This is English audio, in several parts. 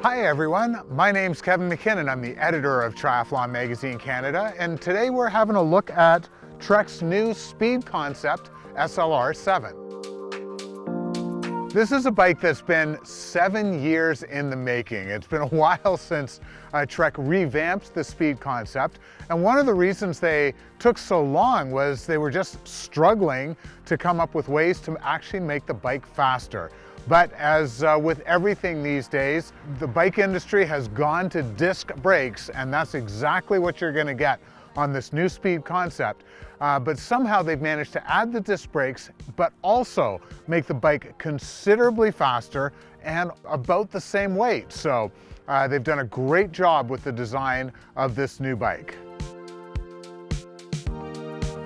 Hi everyone, my name's Kevin McKinnon. I'm the editor of Triathlon Magazine Canada, and today we're having a look at Trek's new speed concept, SLR7. This is a bike that's been 7 years in the making. It's been a while since Trek revamped the speed concept, and one of the reasons they took so long was they were just struggling to come up with ways to actually make the bike faster. But as with everything these days, the bike industry has gone to disc brakes, and that's exactly what you're going to get on this new speed concept. But somehow they've managed to add the disc brakes, but also make the bike considerably faster and about the same weight. So they've done a great job with the design of this new bike.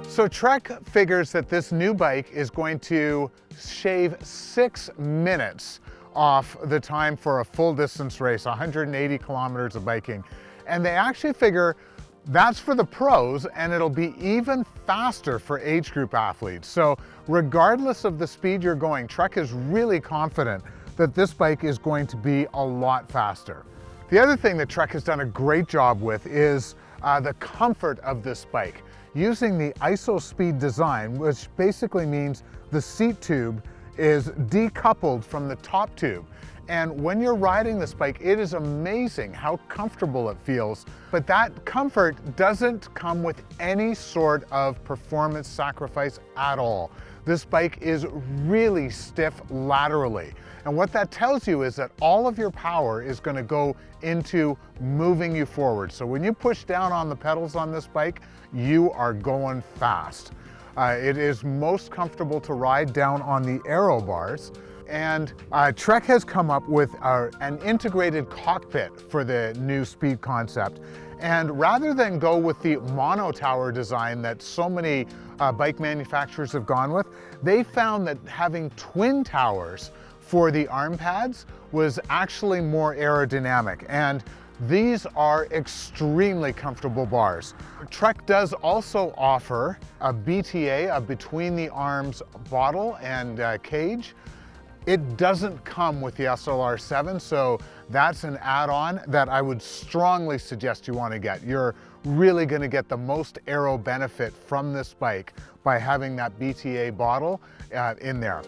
So Trek figures that this new bike is going to shave 6 minutes off the time for a full distance race, 180 kilometers of biking. And they actually figure that's for the pros, and it'll be even faster for age group athletes. So regardless of the speed you're going, Trek is really confident that this bike is going to be a lot faster. The other thing that Trek has done a great job with is the comfort of this bike. Using the ISO-speed design, which basically means the seat tube is decoupled from the top tube. And when you're riding this bike, it is amazing how comfortable it feels. But that comfort doesn't come with any sort of performance sacrifice at all. This bike is really stiff laterally. And what that tells you is that all of your power is going to go into moving you forward. So when you push down on the pedals on this bike, you are going fast. It is most comfortable to ride down on the aero bars. And Trek has come up with an integrated cockpit for the new speed concept. And rather than go with the mono tower design that so many bike manufacturers have gone with, they found that having twin towers for the arm pads was actually more aerodynamic. And these are extremely comfortable bars. Trek does also offer a BTA, a between the arms bottle and cage. It doesn't come with the SLR7, so that's an add-on that I would strongly suggest you want to get. You're really going to get the most aero benefit from this bike by having that BTA bottle in there.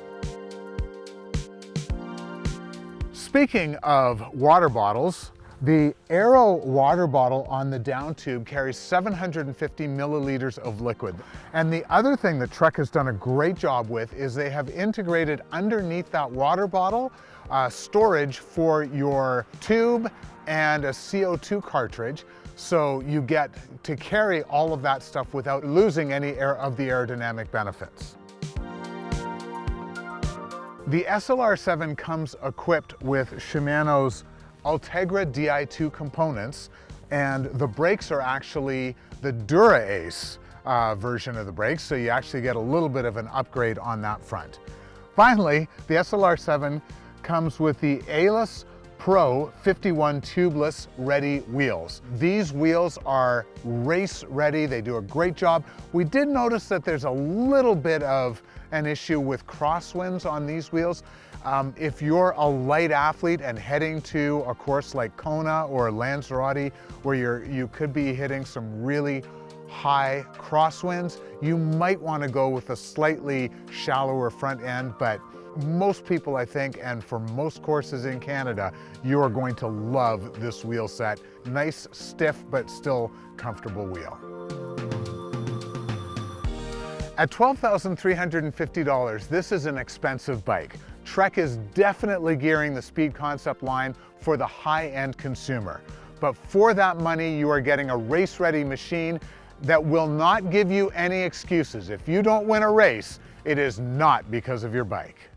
Speaking of water bottles, the Aero water bottle on the down tube carries 750 milliliters of liquid. And the other thing that Trek has done a great job with is they have integrated underneath that water bottle storage for your tube and a CO2 cartridge. So you get to carry all of that stuff without losing any of the aerodynamic benefits. The SLR7 comes equipped with Shimano's Ultegra Di2 components, and the brakes are actually the Dura-Ace version of the brakes, so you actually get a little bit of an upgrade on that front. Finally, the SLR7 comes with the Alis Pro 51 tubeless ready wheels. These wheels are race ready. They do a great job. We did notice that there's a little bit of an issue with crosswinds on these wheels. If you're a light athlete and heading to a course like Kona or Lanzarote, where you could be hitting some really high crosswinds, you might want to go with a slightly shallower front end, but most people, I think, and for most courses in Canada, you are going to love this wheel set. Nice, stiff, but still comfortable wheel. At $12,350, this is an expensive bike. Trek is definitely gearing the speed concept line for the high-end consumer. But for that money, you are getting a race-ready machine that will not give you any excuses. If you don't win a race, it is not because of your bike.